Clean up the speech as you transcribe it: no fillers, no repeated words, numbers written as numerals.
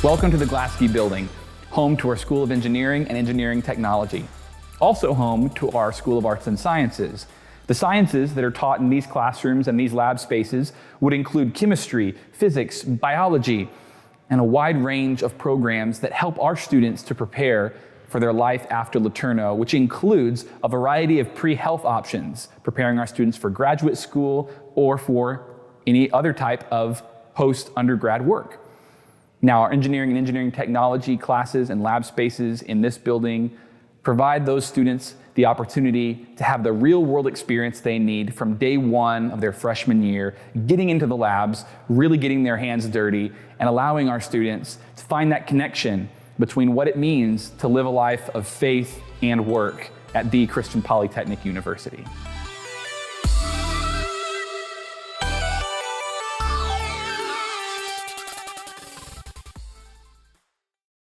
Welcome to the Glaske building, home to our School of Engineering and Engineering Technology. Also home to our School of Arts and Sciences. The sciences that are taught in these classrooms and these lab spaces would include chemistry, physics, biology, and a wide range of programs that help our students to prepare for their life after LETU, which includes a variety of pre-health options, preparing our students for graduate school or for any other type of post-undergrad work. Now, our engineering and engineering technology classes and lab spaces in this building provide those students the opportunity to have the real-world experience they need from day one of their freshman year, getting into the labs, really getting their hands dirty, and allowing our students to find that connection between what it means to live a life of faith and work at the Christian Polytechnic University.